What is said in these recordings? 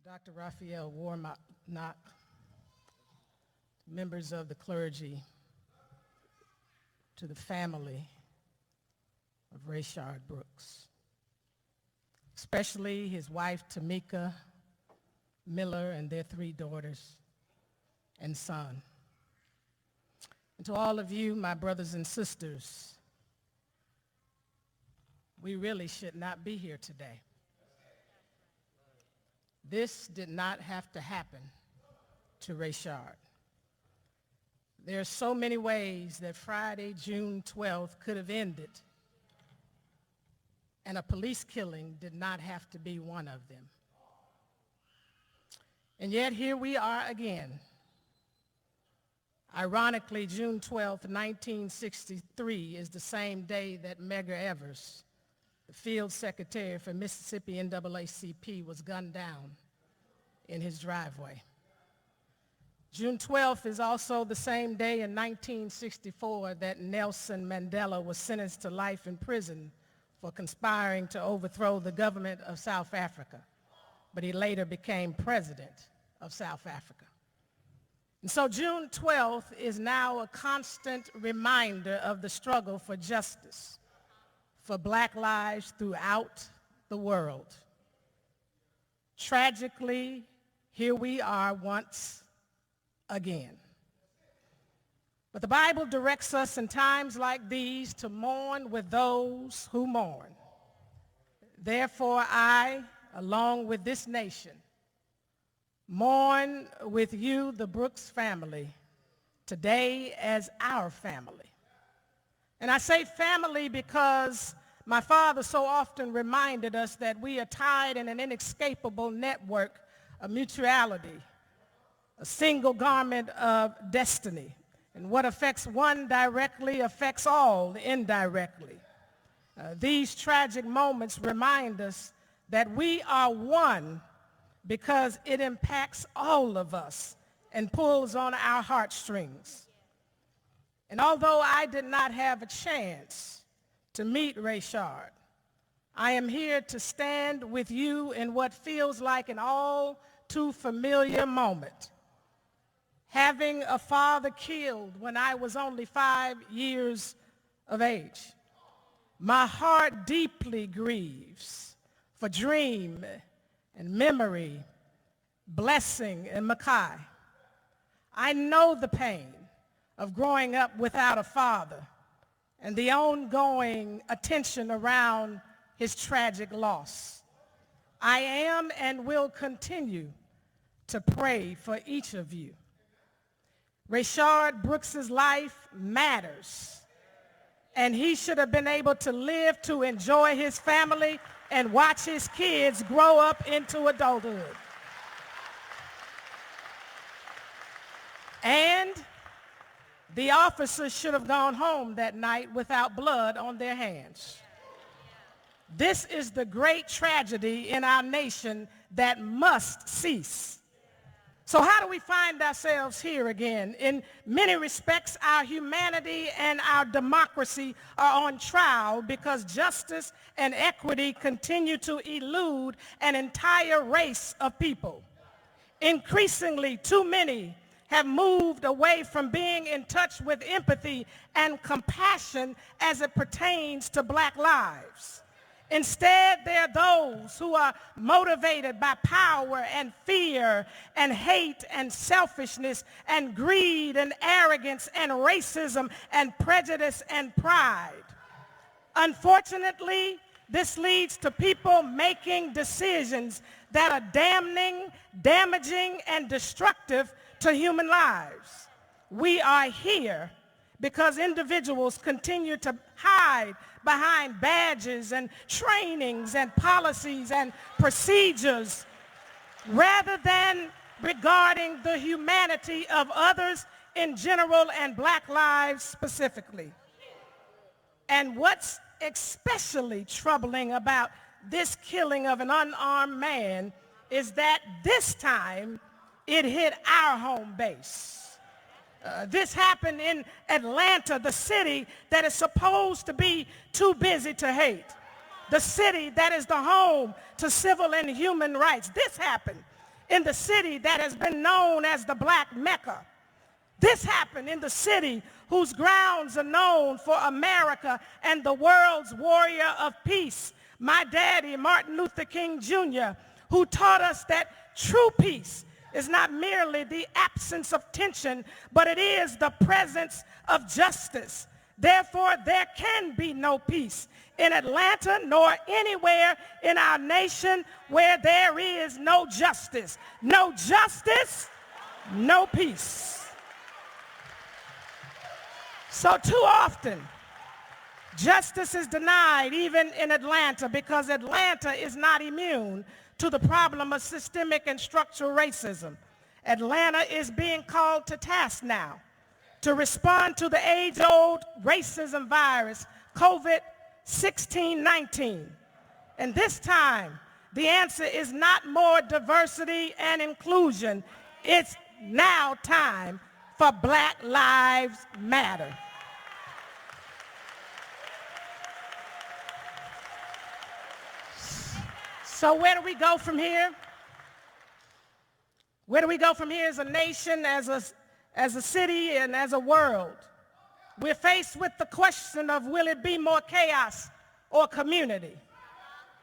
Dr. Raphael Warnock, members of the clergy, to the family of Rayshard Brooks, especially his wife Tamika Miller and their 3 daughters and son. And to all of you, my brothers and sisters, we really should not be here today. This did not have to happen to Rayshard. There are so many ways that Friday, June 12th could have ended, and a police killing did not have to be one of them. And yet here we are again. Ironically, June 12th, 1963 is the same day that Medgar Evers, the field secretary for Mississippi NAACP, was gunned down in his driveway. June 12th is also the same day in 1964 that Nelson Mandela was sentenced to life in prison for conspiring to overthrow the government of South Africa, but he later became president of South Africa. And so June 12th is now a constant reminder of the struggle for justice for black lives throughout the world. Tragically, here we are once again. But the Bible directs us in times like these to mourn with those who mourn. Therefore, I, along with this nation, mourn with you, the Brooks family, today as our family. And I say family because my father so often reminded us that we are tied in an inescapable network of mutuality, a single garment of destiny. And what affects one directly affects all indirectly. These tragic moments remind us that we are one because it impacts all of us and pulls on our heartstrings. And although I did not have a chance to meet Rayshard, I am here to stand with you in what feels like an all too familiar moment. Having a father killed when I was only 5 years of age, my heart deeply grieves for Dream and Memory, Blessing and Makai. I know the pain of growing up without a father and the ongoing attention around his tragic loss. I am and will continue to pray for each of you. Rayshard Brooks' life matters, and he should have been able to live to enjoy his family and watch his kids grow up into adulthood. And the officers should have gone home that night without blood on their hands. This is the great tragedy in our nation that must cease. So how do we find ourselves here again? In many respects, our humanity and our democracy are on trial because justice and equity continue to elude an entire race of people. Increasingly, too many have moved away from being in touch with empathy and compassion as it pertains to black lives. Instead, there are those who are motivated by power and fear and hate and selfishness and greed and arrogance and racism and prejudice and pride. Unfortunately, this leads to people making decisions that are damning, damaging, and destructive to human lives. We are here because individuals continue to hide behind badges and trainings and policies and procedures rather than regarding the humanity of others in general and black lives specifically. And what's especially troubling about this killing of an unarmed man is that this time it hit our home base. This happened in Atlanta, the city that is supposed to be too busy to hate. The city that is the home to civil and human rights. This happened in the city that has been known as the Black Mecca. This happened in the city whose grounds are known for America and the world's warrior of peace, my daddy, Martin Luther King Jr., who taught us that true peace is not merely the absence of tension, but it is the presence of justice. Therefore, there can be no peace in Atlanta nor anywhere in our nation where there is no justice. No justice, no peace. So too often, justice is denied even in Atlanta because Atlanta is not immune to the problem of systemic and structural racism. Atlanta is being called to task now to respond to the age-old racism virus, COVID-19. And this time, the answer is not more diversity and inclusion. It's now time for Black Lives Matter. So where do we go from here? Where do we go from here as a nation, as a city, and as a world? We're faced with the question of, will it be more chaos or community?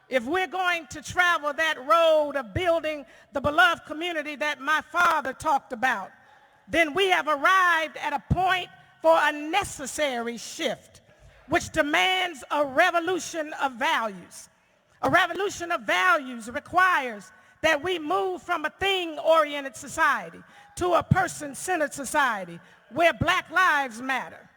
If we're going to travel that road of building the beloved community that my father talked about, then we have arrived at a point for a necessary shift, which demands a revolution of values. A revolution of values requires that we move from a thing-oriented society to a person-centered society where Black lives matter.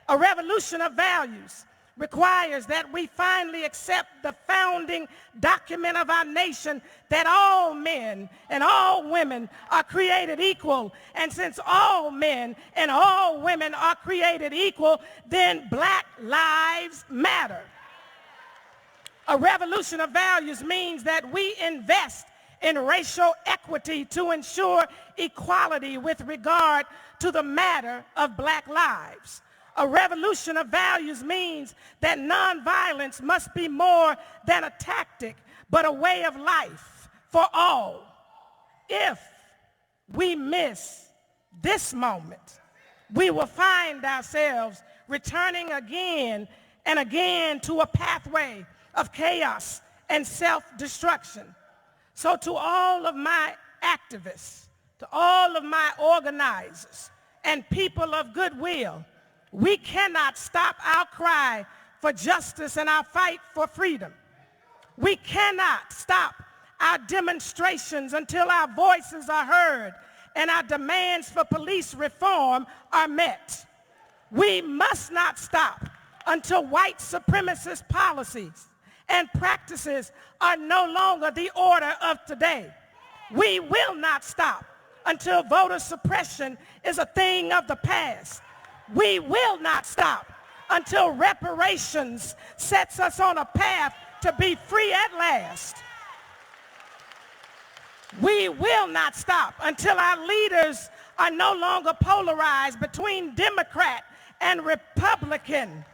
A revolution of values requires that we finally accept the founding document of our nation that all men and all women are created equal. And since all men and all women are created equal, then Black lives matter. A revolution of values means that we invest in racial equity to ensure equality with regard to the matter of Black lives. A revolution of values means that nonviolence must be more than a tactic, but a way of life for all. If we miss this moment, we will find ourselves returning again and again to a pathway of chaos and self-destruction. So to all of my activists, to all of my organizers and people of goodwill, we cannot stop our cry for justice and our fight for freedom. We cannot stop our demonstrations until our voices are heard and our demands for police reform are met. We must not stop until white supremacist policies and practices are no longer the order of today. We will not stop until voter suppression is a thing of the past. We will not stop until reparations sets us on a path to be free at last. We will not stop until our leaders are no longer polarized between Democrat and Republican,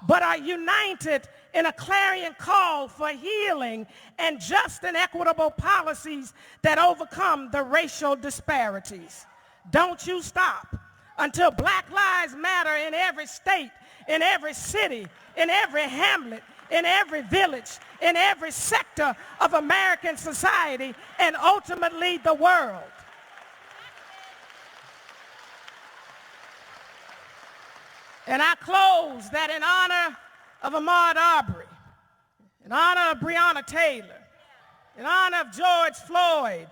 but are united in a clarion call for healing and just and equitable policies that overcome the racial disparities. Don't you stop until Black lives matter in every state, in every city, in every hamlet, in every village, in every sector of American society, and ultimately the world. And I close that in honor of Ahmaud Arbery, in honor of Breonna Taylor, in honor of George Floyd,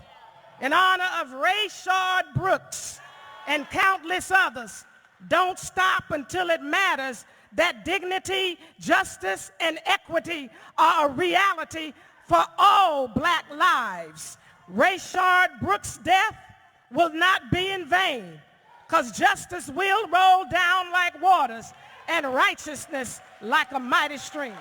in honor of Rayshard Brooks and countless others. Don't stop until it matters that dignity, justice, and equity are a reality for all Black lives. Rayshard Brooks' death will not be in vain, because justice will roll down like waters and righteousness like a mighty stream.